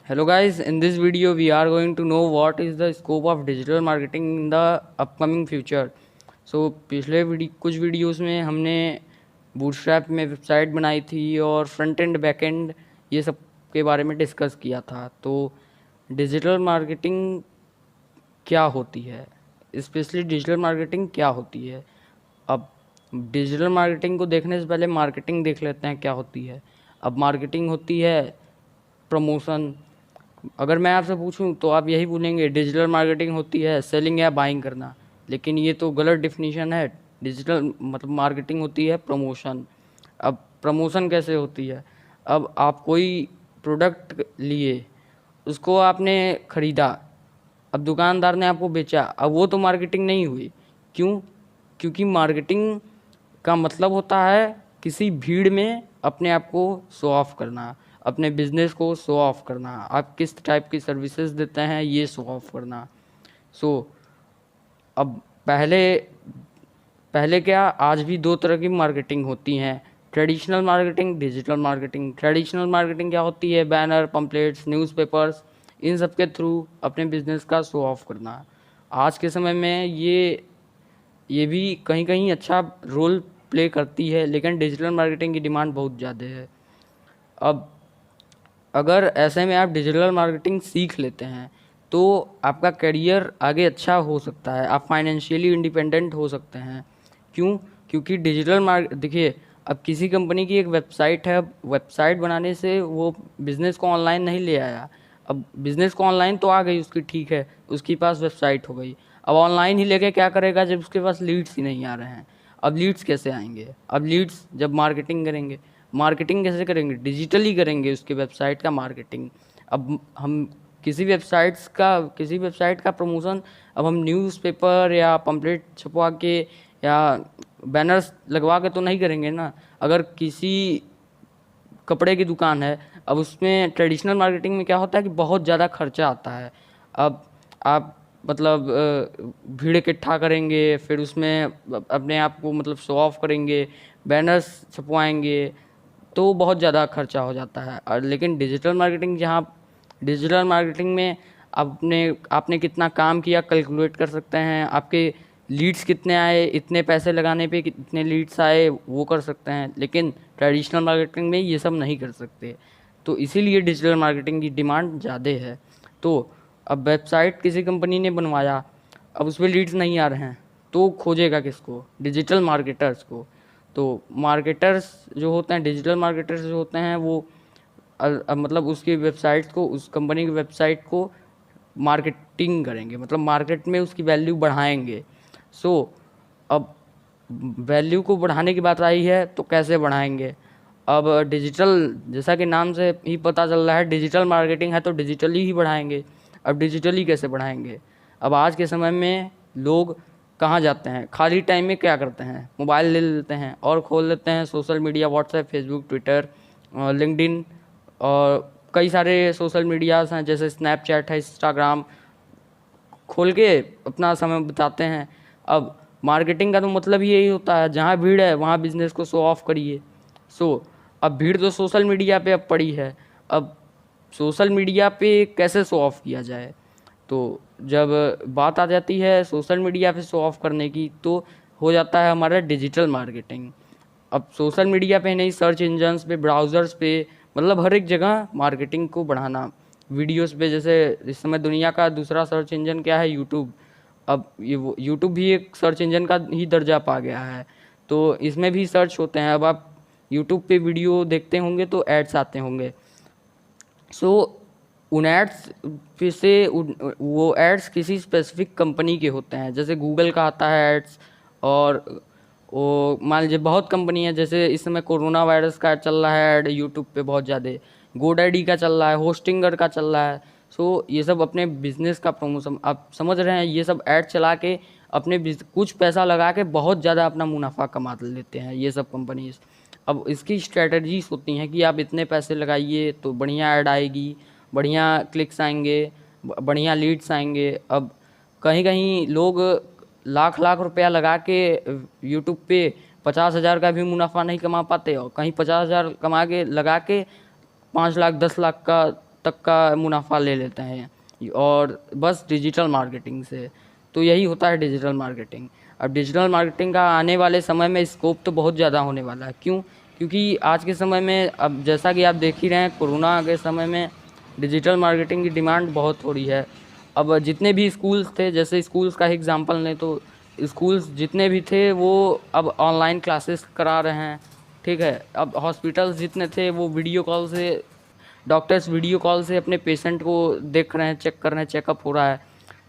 Hello guys, in this video we are going to know what is the scope of digital marketing in the upcoming future. So पिछले कुछ videos में हमने bootstrap में website बनाई थी और front end back and ये सब के बारे में डिस्कस किया था। तो डिजिटल मार्केटिंग क्या होती है, स्पेशली डिजिटल मार्केटिंग क्या होती है। अब डिजिटल मार्केटिंग को देखने से पहले मार्केटिंग देख लेते हैं क्या होती है। अब मार्केटिंग होती है प्रमोशन। अगर मैं आपसे पूछूं तो आप यही बोलेंगे डिजिटल मार्केटिंग होती है सेलिंग या बाइंग करना, लेकिन ये तो गलत डिफिनीशन है। डिजिटल मतलब मार्केटिंग होती है प्रमोशन। अब प्रमोशन कैसे होती है? अब आप कोई प्रोडक्ट लिए, उसको आपने ख़रीदा, अब दुकानदार ने आपको बेचा, अब वो तो मार्केटिंग नहीं हुई। क्यों? क्योंकि मार्केटिंग का मतलब होता है किसी भीड़ में अपने आप को शो ऑफ करना, अपने बिजनेस को शो ऑफ करना, आप किस टाइप की सर्विसेज देते हैं ये शो ऑफ करना। सो अब पहले पहले क्या, आज भी दो तरह की मार्केटिंग होती हैं, traditional marketing, digital marketing. Traditional marketing क्या होती है? बैनर, पम्पलेट्स, न्यूज़पेपर्स, इन सब के थ्रू अपने बिजनेस का शो ऑफ करना। आज के समय में ये भी कहीं कहीं अच्छा रोल प्ले करती है, लेकिन डिजिटल मार्केटिंग की डिमांड बहुत ज़्यादा है। अब अगर ऐसे में आप डिजिटल मार्केटिंग सीख लेते हैं तो आपका करियर आगे अच्छा हो सकता है, आप फाइनेंशियली इंडिपेंडेंट हो सकते हैं। क्यों? क्योंकि डिजिटल मार्क देखिए, अब किसी कंपनी की एक वेबसाइट है, वेबसाइट बनाने से वो बिज़नेस को ऑनलाइन नहीं ले आया। अब बिज़नेस को ऑनलाइन तो आ गई उसकी, ठीक है, उसके पास वेबसाइट हो गई। अब ऑनलाइन ही लेके क्या करेगा जब उसके पास लीड्स ही नहीं आ रहे हैं? अब लीड्स कैसे आएंगे? अब लीड्स जब मार्केटिंग करेंगे, मार्केटिंग कैसे करेंगे? डिजिटली करेंगे उसके वेबसाइट का मार्केटिंग। अब हम किसी वेबसाइट का प्रमोशन अब हम न्यूज़पेपर या पम्पलेट छपवा के या बैनर्स लगवा के तो नहीं करेंगे ना। अगर किसी कपड़े की दुकान है, अब उसमें ट्रेडिशनल मार्केटिंग में क्या होता है कि बहुत ज़्यादा खर्चा आता है। अब आप मतलब भीड़ इकट्ठा करेंगे, फिर उसमें अपने आप को मतलब शो ऑफ करेंगे, बैनर्स छपवाएंगे, तो बहुत ज़्यादा खर्चा हो जाता है। और लेकिन डिजिटल मार्केटिंग में आपने कितना काम किया कैलकुलेट कर सकते हैं, आपके लीड्स कितने आए, इतने पैसे लगाने पे कितने लीड्स आए वो कर सकते हैं, लेकिन ट्रेडिशनल मार्केटिंग में ये सब नहीं कर सकते। तो इसीलिए डिजिटल मार्केटिंग की डिमांड ज़्यादा है। तो अब वेबसाइट किसी कंपनी ने बनवाया, अब उसमें लीड्स नहीं आ रहे हैं, तो खोजेगा किसको? डिजिटल मार्केटर्स को। तो मार्केटर्स जो होते हैं, डिजिटल मार्केटर्स जो होते हैं, वो मतलब उसकी वेबसाइट्स को, उस कंपनी की वेबसाइट को मार्केटिंग करेंगे, मतलब मार्केट में उसकी वैल्यू बढ़ाएंगे। सो अब वैल्यू को बढ़ाने की बात आई है तो कैसे बढ़ाएंगे? अब डिजिटल, जैसा कि नाम से ही पता चल रहा है डिजिटल मार्केटिंग है, तो डिजिटली ही बढ़ाएंगे। अब डिजिटली कैसे बढ़ाएंगे? अब आज के समय में लोग कहाँ जाते हैं? खाली टाइम में क्या करते हैं? मोबाइल ले लेते हैं और खोल लेते हैं social media, WhatsApp, Facebook, Twitter, LinkedIn और कई सारे सोशल मीडियाज़ हैं जैसे स्नैपचैट है, इंस्टाग्राम, खोल के अपना समय बिताते हैं। अब मार्केटिंग का तो मतलब ही यही होता है, जहाँ भीड़ है वहाँ बिजनेस को शो ऑफ करिए। अब भीड़ तो सोशल मीडिया पे अब पड़ी है। अब सोशल मीडिया पे कैसे शो ऑफ किया जाए? तो जब बात आ जाती है सोशल मीडिया पे शो ऑफ करने की, तो हो जाता है हमारा डिजिटल मार्केटिंग। अब सोशल मीडिया पे नहीं, सर्च इंजन्स पे, ब्राउज़र्स पे, मतलब हर एक जगह मार्केटिंग को बढ़ाना। वीडियोस पे, जैसे इस समय दुनिया का दूसरा सर्च इंजन क्या है? यूट्यूब। अब यूट्यूब भी एक सर्च इंजन का ही दर्जा पा गया है, तो इसमें भी सर्च होते हैं। अब आप यूट्यूब पे वीडियो देखते होंगे तो एड्स आते होंगे। सो उन एड्स फिर से वो एड्स किसी स्पेसिफिक कंपनी के होते हैं, जैसे गूगल का आता है एड्स, और वो मान लीजिए बहुत कंपनी है, जैसे इस समय कोरोना वायरस का चल रहा है ऐड यूट्यूब पे बहुत ज़्यादा, गोडैडी का चल रहा है, होस्टिंगर का चल रहा है। सो ये सब अपने बिजनेस का प्रमोशन, आप समझ रहे हैं, ये सब ऐड चला के अपने कुछ पैसा लगा के बहुत ज़्यादा अपना मुनाफा कमा लेते हैं ये सब कंपनीज। अब इसकी स्ट्रेटजीज होती हैं कि आप इतने पैसे लगाइए तो बढ़िया ऐड आएगी, बढ़िया क्लिक्स आएंगे, बढ़िया लीड्स आएंगे। अब कहीं कहीं लोग लाख लाख रुपया लगा के यूट्यूब पे 50,000 का भी मुनाफा नहीं कमा पाते, और कहीं 50,000 कमा के लगा के 5 लाख 10 लाख का तक का मुनाफा ले लेते हैं, और बस डिजिटल मार्केटिंग से। तो यही होता है डिजिटल मार्केटिंग। अब डिजिटल मार्केटिंग का आने वाले समय में स्कोप तो बहुत ज़्यादा होने वाला है। क्यों? क्योंकि आज के समय में, अब जैसा कि आप देख ही रहे हैं, कोरोना के समय में डिजिटल मार्केटिंग की डिमांड बहुत हो रही है। अब जितने भी स्कूल्स थे, जैसे स्कूल्स का एग्जांपल लें तो स्कूल्स जितने भी थे वो अब ऑनलाइन क्लासेस करा रहे हैं, ठीक है। अब हॉस्पिटल्स जितने थे वो वीडियो कॉल से, डॉक्टर्स वीडियो कॉल से अपने पेशेंट को देख रहे हैं, चेक कर रहे हैं, चेकअप हो रहा है।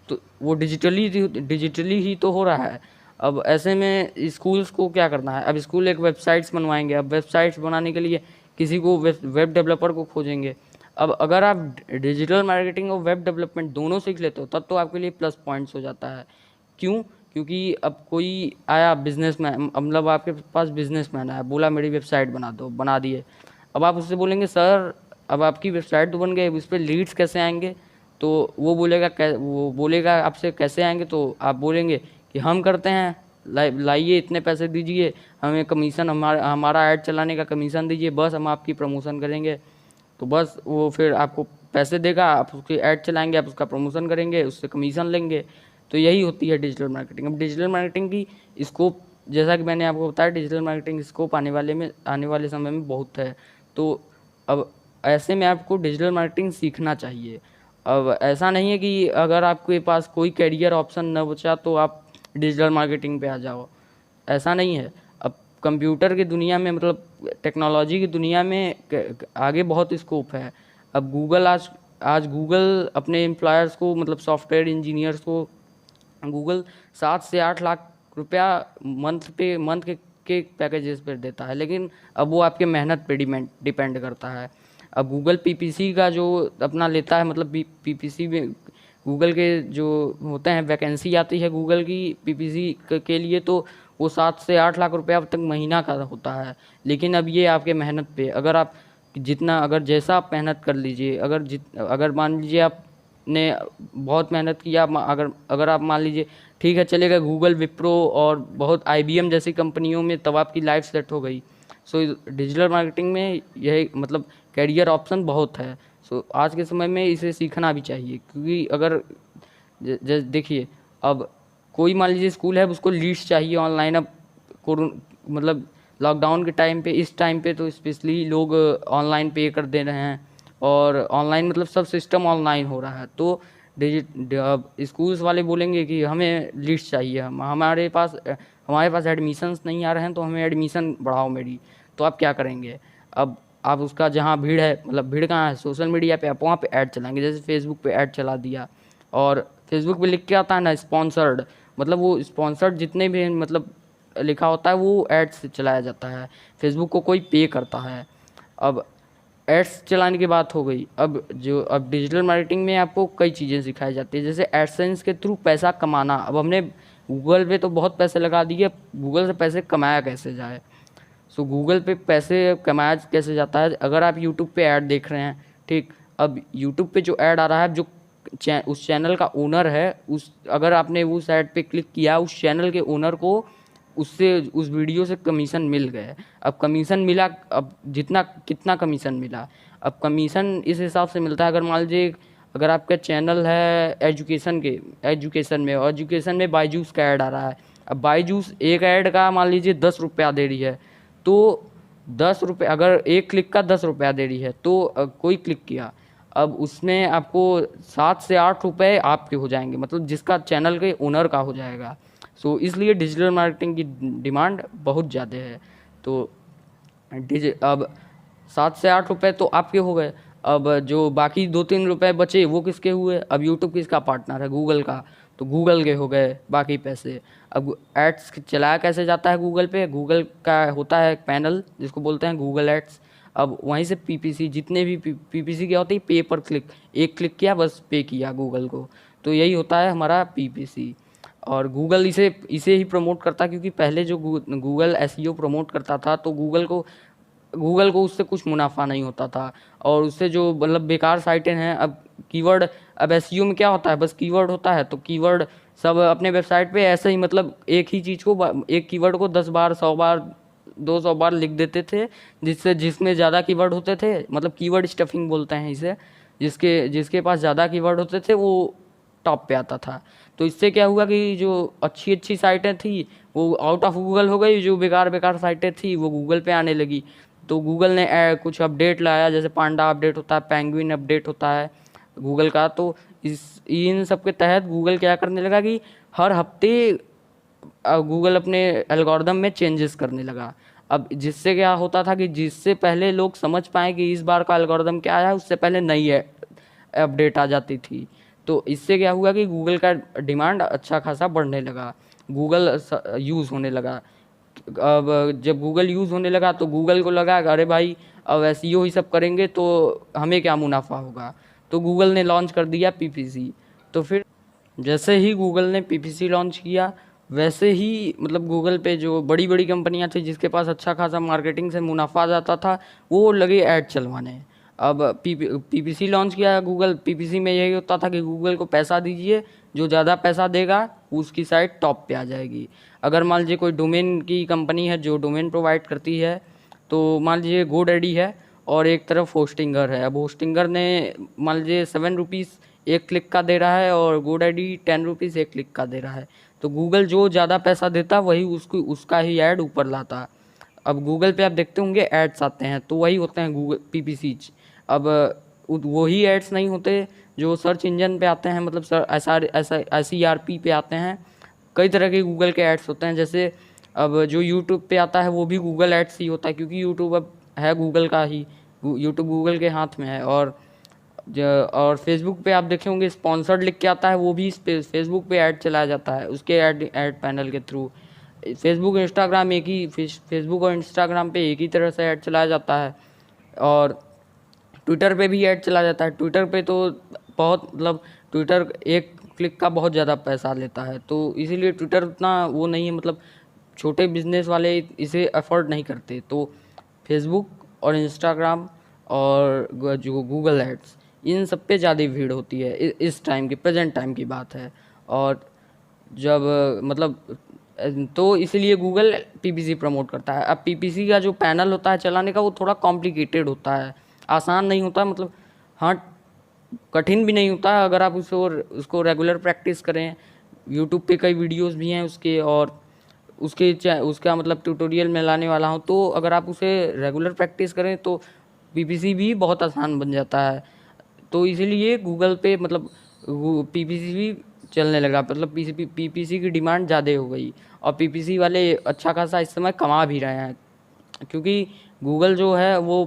तो वो डिजिटली ही तो हो रहा है। अब ऐसे में स्कूल्स को क्या करना है, अब स्कूल एक वेबसाइट्स बनवाएंगे। अब वेबसाइट्स बनाने के लिए किसी को वेब डेवलपर को खोजेंगे। अब अगर आप डिजिटल मार्केटिंग और वेब डेवलपमेंट दोनों सीख लेते हो तब तो आपके लिए प्लस पॉइंट्स हो जाता है। क्यों? क्योंकि अब कोई आया बिजनेसमैन, मतलब आपके पास बिजनेसमैन आया, बोला मेरी वेबसाइट बना दो, बना दिए। अब आप उससे बोलेंगे सर अब आपकी वेबसाइट तो बन गई, उस पर लीड्स कैसे आएंगे? तो वो बोलेगा आपसे कैसे आएंगे, तो आप बोलेंगे कि हम करते हैं, लाइए इतने पैसे दीजिए, हमें कमीशन, हमारा ऐड चलाने का कमीशन दीजिए, बस हम आपकी प्रमोशन करेंगे। तो बस वो फिर आपको पैसे देगा, आप उसकी ऐड चलाएंगे, आप उसका प्रमोशन करेंगे, उससे कमीशन लेंगे। तो यही होती है डिजिटल मार्केटिंग। अब डिजिटल मार्केटिंग की स्कोप, जैसा कि मैंने आपको बताया, डिजिटल मार्केटिंग स्कोप आने वाले समय में बहुत है। तो अब ऐसे में आपको डिजिटल मार्केटिंग सीखना चाहिए। अब ऐसा नहीं है कि अगर आपके पास कोई करियर ऑप्शन न बचा तो आप डिजिटल मार्केटिंग पे आ जाओ, ऐसा नहीं है। अब कंप्यूटर की दुनिया में, मतलब टेक्नोलॉजी की दुनिया में आगे बहुत स्कोप है। अब गूगल आज गूगल अपने एम्प्लॉयर्स को, मतलब सॉफ्टवेयर इंजीनियर्स को, गूगल 7 से 8 लाख रुपया मंथ के पैकेजेस पर देता है। लेकिन अब वो आपके मेहनत पे डिपेंड करता है। अब गूगल पीपीसी का जो अपना लेता है, मतलब पीपीसी में गूगल के जो होते हैं, वैकेंसी आती है गूगल की पीपीसी के लिए, तो वो 7 से 8 लाख रुपया तक महीना का होता है। लेकिन अब ये आपके मेहनत पे, अगर जैसा आप मेहनत कर लीजिए, अगर मान लीजिए आपने बहुत मेहनत किया, अगर आप मान लीजिए ठीक है चलेगा गूगल, विप्रो और बहुत आईबीएम जैसी कंपनियों में, तब आपकी लाइफ सेट हो गई। सो डिजिटल मार्केटिंग में यही, मतलब कैरियर ऑप्शन बहुत है। सो आज के समय में इसे सीखना भी चाहिए। क्योंकि अगर देखिए, अब कोई मान लीजिए स्कूल है, उसको लीड्स चाहिए ऑनलाइन। अब मतलब लॉकडाउन के टाइम पे, इस टाइम पे तो स्पेशली लोग ऑनलाइन पे कर दे रहे हैं, और ऑनलाइन मतलब सब सिस्टम ऑनलाइन हो रहा है। तो स्कूल्स वाले बोलेंगे कि हमें लीड्स चाहिए, हमारे पास एडमिशन्स नहीं आ रहे हैं, तो हमें एडमिशन बढ़ाओ मेरी। तो आप क्या करेंगे? अब आप उसका जहाँ भीड़ है, मतलब भीड़ कहाँ है, सोशल मीडिया पे, आप वहाँ पे ऐड चलाएंगे। जैसे फेसबुक पे ऐड चला दिया, और फेसबुक पे लिख के आता है ना स्पॉन्सर्ड, मतलब वो स्पॉन्सर्ड जितने भी मतलब लिखा होता है वो एड से चलाया जाता है। फेसबुक को कोई पे करता है। अब एड्स चलाने की बात हो गई। अब डिजिटल मार्केटिंग में आपको कई चीज़ें सिखाई जाती है, जैसे एडसेंस के थ्रू पैसा कमाना। अब हमने गूगल पे तो बहुत पैसे लगा दिए, गूगल से पैसे कमाया कैसे जाए। सो गूगल पे पैसे कमाया कैसे जाता है, अगर आप यूट्यूब पे ऐड देख रहे हैं, ठीक। अब यूट्यूब पे जो ऐड आ रहा है, जो उस चैनल का ओनर है, अगर आपने उस ऐड पे क्लिक किया, उस चैनल के ओनर को उससे, उस वीडियो से कमीशन मिल गए। अब कमीशन मिला, अब कितना कमीशन मिला, अब कमीशन इस हिसाब से मिलता है। अगर मान लीजिए अगर आपका चैनल है एजुकेशन में बायजूस का ऐड आ रहा है। अब बायजूस एक ऐड का मान लीजिए 10 रुपया दे रही है, तो 10 रुपये, अगर एक क्लिक का 10 रुपया दे रही है, तो कोई क्लिक किया, अब उसमें आपको 7 से 8 रुपये आपके हो जाएंगे, मतलब जिसका चैनल के ओनर का हो जाएगा। सो इसलिए डिजिटल मार्केटिंग की डिमांड बहुत ज़्यादा है। तो अब 7 से 8 रुपये तो आपके हो गए। अब जो बाकी 2-3 रुपये बचे वो किसके हुए? अब यूट्यूब किसका पार्टनर है? गूगल का, तो गूगल के हो गए बाकी पैसे। अब एड्स चलाया कैसे जाता है गूगल पे? गूगल का होता है एक पैनल जिसको बोलते हैं गूगल एड्स। अब वहीं से पीपीसी, जितने भी पीपीसी क्या होती है, पे पर क्लिक, एक क्लिक किया बस पे किया गूगल को। तो यही होता है हमारा पीपीसी। और गूगल इसे ही प्रमोट करता है, क्योंकि पहले जो गूगल एसईओ प्रमोट करता था, तो गूगल को उससे कुछ मुनाफा नहीं होता था, और उससे जो मतलब बेकार साइटें हैं, अब एसईओ में क्या होता है, बस कीवर्ड होता है। तो कीवर्ड सब अपने वेबसाइट पे ऐसे ही, मतलब एक ही चीज़ को, एक कीवर्ड को 10 बार, 100 बार, 200 बार लिख देते थे, जिसमें ज़्यादा कीवर्ड होते थे, मतलब कीवर्ड स्टफिंग बोलते हैं इसे। जिसके जिसके पास ज़्यादा कीवर्ड होते थे वो टॉप पे आता था। तो इससे क्या हुआ कि जो अच्छी अच्छी साइटें थी वो आउट ऑफ गूगल हो गई, जो बेकार बेकार साइटें थी वो गूगल पे आने लगी। तो गूगल ने कुछ अपडेट लाया, जैसे पांडा अपडेट होता है, पेंगुइन अपडेट होता है गूगल का। तो इस इन सब के तहत गूगल क्या करने लगा कि हर हफ्ते गूगल अपने एल्गोरिदम में चेंजेस करने लगा। अब जिससे क्या होता था कि जिससे पहले लोग समझ पाए कि इस बार का एल्गोरिदम क्या है, उससे पहले नई अपडेट आ जाती थी। तो इससे क्या हुआ कि गूगल का डिमांड अच्छा खासा बढ़ने लगा, गूगल यूज़ होने लगा। अब जब गूगल यूज़ होने लगा तो गूगल को लगा कि अरे भाई अब एसईओ ही सब करेंगे तो हमें क्या मुनाफा होगा। तो गूगल ने लॉन्च कर दिया पीपीसी। तो फिर जैसे ही गूगल ने पीपीसी लॉन्च किया, वैसे ही मतलब गूगल पे जो बड़ी बड़ी कंपनियां थी जिसके पास अच्छा खासा मार्केटिंग से मुनाफा आ जाता था, वो लगे ऐड चलवाने। अब पीपीसी लॉन्च किया गूगल। पीपीसी में यही होता था कि गूगल को पैसा दीजिए, जो ज़्यादा पैसा देगा उसकी साइट टॉप पे आ जाएगी। अगर मान लीजिए कोई डोमेन की कंपनी है जो डोमेन प्रोवाइड करती है, तो मान लीजिए गोडैडी है और एक तरफ होस्टिंगर है। अब होस्टिंगर ने मान लीजिए 7 रुपीज़ एक क्लिक का दे रहा है और गोडैडी 10 रुपीज़ एक क्लिक का दे रहा है। तो गूगल जो ज़्यादा पैसा देता वही उसको उसका ही ऐड ऊपर लाता। अब गूगल पे आप देखते होंगे एड्स आते हैं, तो वही होते हैं गूगल पीपीसीज। अब वही एड्स नहीं होते जो सर्च इंजन पे आते हैं, मतलब सर SERP पे आते हैं। कई तरह के गूगल के एड्स होते हैं, जैसे अब जो यूट्यूब पे आता है वो भी गूगल एड्स ही होता है, क्योंकि यूट्यूब अब है गूगल का ही, यूट्यूब गूगल के हाथ में है। और फेसबुक पे आप देखे होंगे स्पॉन्सर्ड लिख के आता है, वो भी फेसबुक पे ऐड चलाया जाता है उसके ऐड पैनल के थ्रू। फेसबुक इंस्टाग्राम एक ही फेसबुक और इंस्टाग्राम पे एक ही तरह से ऐड चलाया जाता है। और ट्विटर पे भी ऐड चला जाता है। ट्विटर पे तो बहुत मतलब ट्विटर एक क्लिक का बहुत ज़्यादा पैसा लेता है, तो इसीलिए ट्विटर उतना वो नहीं है, मतलब छोटे बिजनेस वाले इसे अफोर्ड नहीं करते। तो फेसबुक और इंस्टाग्राम और जो गूगल एड्स, इन सब पे ज़्यादा भीड़ होती है इस टाइम की, प्रेजेंट टाइम की बात है। और जब मतलब तो इसलिए गूगल पीपीसी प्रमोट करता है। अब पीपीसी का जो पैनल होता है चलाने का, वो थोड़ा कॉम्प्लिकेटेड होता है, आसान नहीं होता, मतलब हाँ कठिन भी नहीं होता अगर आप उसको रेगुलर प्रैक्टिस करें। यूट्यूब पे कई वीडियोस भी हैं उसके, और उसका मतलब ट्यूटोरियल में लाने वाला हूँ। तो अगर आप उसे रेगुलर प्रैक्टिस करें तो पीपीसी भी बहुत आसान बन जाता है। तो इसीलिए गूगल पे मतलब पीपीसी भी चलने लगा, मतलब पीपीसी की डिमांड ज़्यादा हो गई। और पीपीसी वाले अच्छा खासा इस समय कमा भी रहे हैं, क्योंकि गूगल जो है वो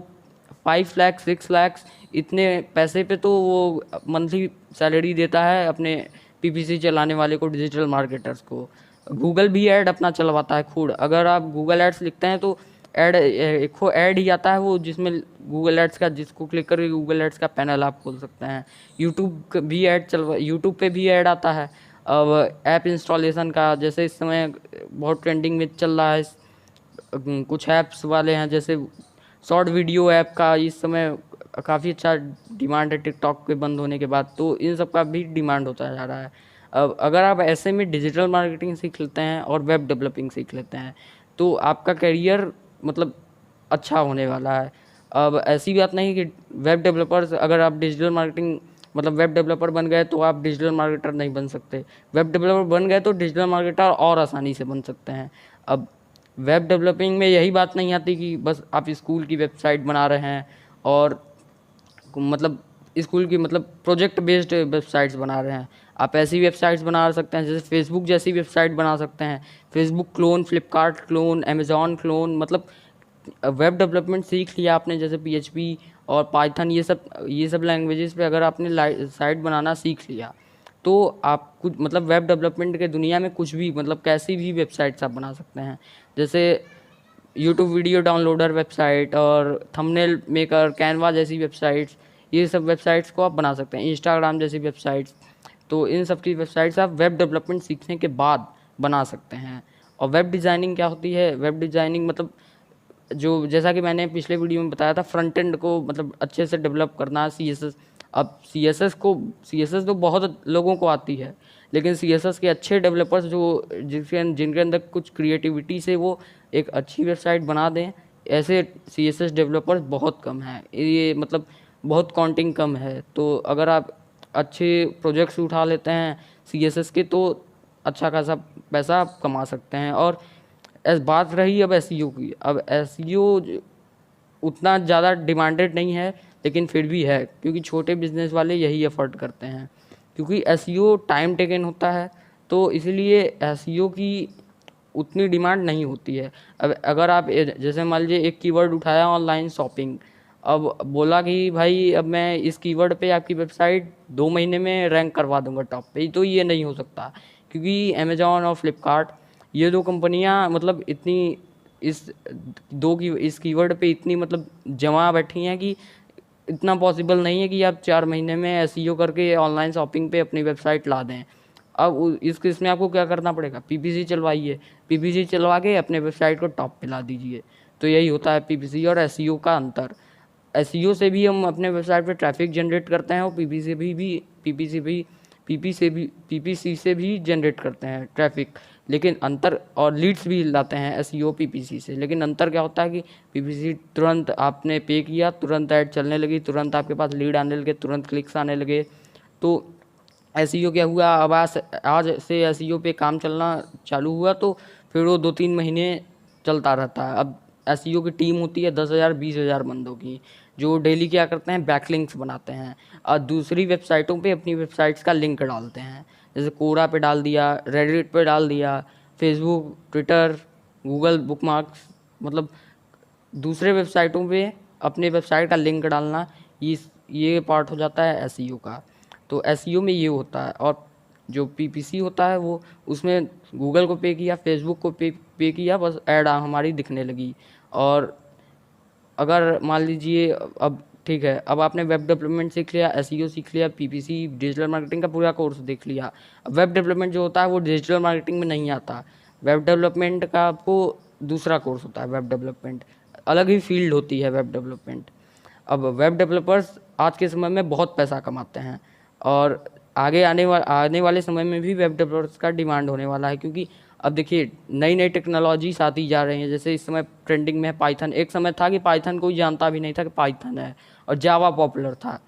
5 लाख 6 लाख इतने पैसे पे तो वो मंथली सैलरी देता है अपने पीपीसी चलाने वाले को, डिजिटल मार्केटर्स को। गूगल भी ऐड अपना चलवाता है खुद। अगर आप गूगल एड्स लिखते हैं तो एक ऐड ही आता है वो, जिसमें गूगल एड्स का, जिसको क्लिक करके गूगल एड्स का पैनल आप खोल सकते हैं। यूट्यूब पे भी ऐड आता है। अब ऐप इंस्टॉलेशन का, जैसे इस समय बहुत ट्रेंडिंग में चल रहा है, कुछ ऐप्स वाले हैं, जैसे शॉर्ट वीडियो ऐप का इस समय काफ़ी अच्छा डिमांड है टिकटॉक के बंद होने के बाद। तो इन सब का भी डिमांड होता जा रहा है। अब अगर आप ऐसे में डिजिटल मार्केटिंग सीख लेते हैं और वेब डेवलपिंग सीख लेते हैं तो आपका करियर मतलब अच्छा होने वाला है। अब ऐसी बात नहीं कि वेब डेवलपर्स, अगर आप डिजिटल मार्केटिंग मतलब वेब डेवलपर बन गए तो आप डिजिटल मार्केटर नहीं बन सकते। वेब डेवलपर बन गए तो डिजिटल मार्केटर और आसानी से बन सकते हैं। अब वेब डेवलपिंग में यही बात नहीं आती कि बस आप स्कूल की वेबसाइट बना रहे हैं और मतलब स्कूल की मतलब प्रोजेक्ट बेस्ड वेबसाइट्स बना रहे हैं। आप ऐसी वेबसाइट्स बना सकते हैं जैसे फेसबुक जैसी वेबसाइट बना सकते हैं, Facebook clone, Flipkart clone, Amazon clone. मतलब वेब डेवलपमेंट सीख लिया आपने, जैसे पीएचपी और पाइथन, ये सब लैंग्वेजेस पे अगर आपने साइट बनाना सीख लिया तो आप कुछ मतलब वेब डेवलपमेंट के दुनिया में कुछ भी मतलब कैसी भी वेबसाइट्स आप बना सकते हैं। जैसे यूट्यूब वीडियो डाउनलोडर वेबसाइट और थंबनेल मेकर, कैनवा जैसी वेबसाइट्स, ये सब वेबसाइट्स को आप बना सकते हैं, इंस्टाग्राम जैसी वेबसाइट्स। तो इन सब की वेबसाइट्स आप वेब डेवलपमेंट सीखने के बाद बना सकते हैं। और वेब डिज़ाइनिंग क्या होती है? वेब डिज़ाइनिंग मतलब जो, जैसा कि मैंने पिछले वीडियो में बताया था, फ्रंट एंड को मतलब अच्छे से डेवलप करना, सीएसएस। अब सीएसएस तो बहुत लोगों को आती है, लेकिन सीएसएस के अच्छे डेवलपर्स जो जिनके अंदर कुछ क्रिएटिविटी से वो एक अच्छी वेबसाइट बना दें, ऐसे सीएसएस डेवलपर्स बहुत कम हैं। ये मतलब बहुत काउंटिंग कम है। तो अगर आप अच्छे प्रोजेक्ट्स उठा लेते हैं CSS के तो अच्छा खासा पैसा आप कमा सकते हैं। और बात रही अब SEO की, अब SEO उतना ज़्यादा डिमांडेड नहीं है लेकिन फिर भी है, क्योंकि छोटे बिजनेस वाले यही एफर्ट करते हैं, क्योंकि SEO टाइम टेकन होता है, तो इसलिए SEO की उतनी डिमांड नहीं होती है। अब अगर आप जैसे मान लीजिए एक कीवर्ड उठाया ऑनलाइन शॉपिंग, अब बोला कि भाई अब मैं इस कीवर्ड पे आपकी वेबसाइट 2 महीने में रैंक करवा दूंगा टॉप पे, तो ये नहीं हो सकता, क्योंकि अमेजोन और फ्लिपकार्ट ये दो कंपनियां मतलब इतनी इस कीवर्ड पे इतनी मतलब जमा बैठी हैं कि इतना पॉसिबल नहीं है कि आप 4 महीने में SEO करके ऑनलाइन शॉपिंग पे अपनी वेबसाइट ला दें। अब इस केस में आपको क्या करना पड़ेगा, PPC चलवाइए, PPC चलवा के अपने वेबसाइट को टॉप पे ला दीजिए। तो यही होता है PPC और SEO का अंतर। SEO से भी हम अपने वेबसाइट पे ट्रैफिक जनरेट करते हैं और PPC से भी जनरेट करते हैं ट्रैफिक, लेकिन अंतर, और लीड्स भी लाते हैं SEO PPC से। लेकिन अंतर क्या होता है कि PPC तुरंत आपने पे किया, तुरंत ऐड चलने लगी, तुरंत आपके पास लीड आने लगे, तुरंत क्लिक्स आने लगे। तो SEO क्या हुआ, अब आज से SEO पे काम चलना चालू हुआ तो फिर वो 2-3 महीने चलता रहता है। अब SEO की टीम होती है 10,000 20,000 बंदों की, जो डेली क्या करते हैं, बैकलिंक्स बनाते हैं और दूसरी वेबसाइटों पे अपनी वेबसाइट्स का लिंक डालते हैं। जैसे कोरा पे डाल दिया, रेडिट पे डाल दिया, फेसबुक, ट्विटर, गूगल बुकमार्क्स, मतलब दूसरे वेबसाइटों पे अपने वेबसाइट का लिंक डालना, ये पार्ट हो जाता है SEO का। तो SEO में ये होता है। और जो PPC होता है वो उसमें गूगल को पे किया, फेसबुक को पे किया, बस ऐड हमारी दिखने लगी। और अगर मान लीजिए अब ठीक है, अब आपने वेब डेवलपमेंट सीख लिया, SEO सीख लिया, PPC डिजिटल मार्केटिंग का पूरा कोर्स देख लिया। अब वेब डेवलपमेंट जो होता है वो डिजिटल मार्केटिंग में नहीं आता। वेब डेवलपमेंट का आपको दूसरा कोर्स होता है, वेब डेवलपमेंट अलग ही फील्ड होती है वेब डेवलपमेंट। अब वेब डेवलपर्स आज के समय में बहुत पैसा कमाते हैं और आने वाले समय में भी वेब डेवलपर्स का डिमांड होने वाला है, क्योंकि अब देखिए नई नई टेक्नोलॉजीज आती जा रही हैं। जैसे इस समय ट्रेंडिंग में है पाइथन। एक समय था कि पाइथन कोई जानता भी नहीं था कि पाइथन है, और जावा पॉपुलर था।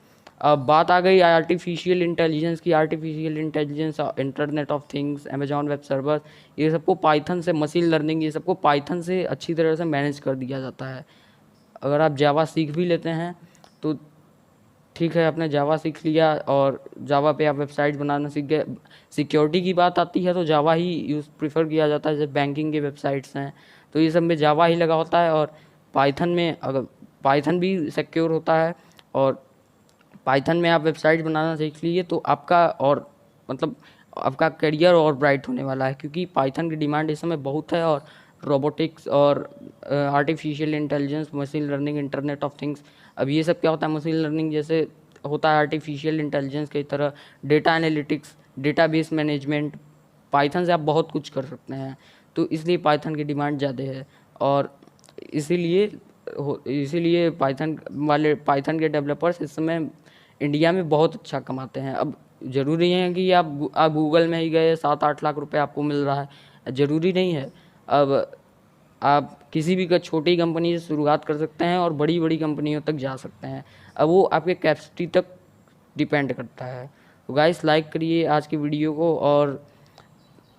अब बात आ गई आर्टिफिशियल इंटेलिजेंस की। Artificial intelligence, internet of things, Amazon web server, ये सबको पाइथन से, मशीन लर्निंग, ये सबको पाइथन से अच्छी तरह से मैनेज कर दिया जाता है। अगर आप जावा सीख भी लेते हैं तो ठीक है, आपने जावा सीख लिया और जावा पे आप वेबसाइट बनाना सीख गए। सिक्योरिटी की बात आती है तो जावा ही प्रीफर किया जाता है। जैसे बैंकिंग के वेबसाइट्स हैं तो ये सब में जावा ही लगा होता है। और पाइथन में, अगर पाइथन भी सिक्योर होता है, और पाइथन में आप वेबसाइट बनाना सीख लीजिए तो आपका और मतलब आपका करियर और ब्राइट होने वाला है, क्योंकि पाइथन की डिमांड इस समय बहुत है। और रोबोटिक्स और artificial intelligence, machine learning, internet of things, अब ये सब क्या होता है, मशीन लर्निंग जैसे होता है आर्टिफिशियल इंटेलिजेंस की तरह। Data analytics, database management, Python से आप बहुत कुछ कर सकते हैं। तो इसलिए पाइथन की डिमांड ज़्यादा है। और इसीलिए इसीलिए पाइथन के डेवलपर्स इस समय इंडिया में बहुत अच्छा कमाते हैं। अब ज़रूरी है कि आप गूगल में ही गए 7-8 लाख रुपए आपको मिल रहा है, ज़रूरी नहीं है। अब आप किसी भी छोटी कंपनी से शुरुआत कर सकते हैं और बड़ी बड़ी कंपनियों तक जा सकते हैं। अब वो आपके कैपेसिटी तक डिपेंड करता है। तो गाइस, लाइक करिए आज की वीडियो को, और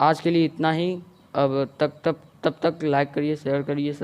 आज के लिए इतना ही। अब तब तक लाइक करिए, शेयर करिए, सब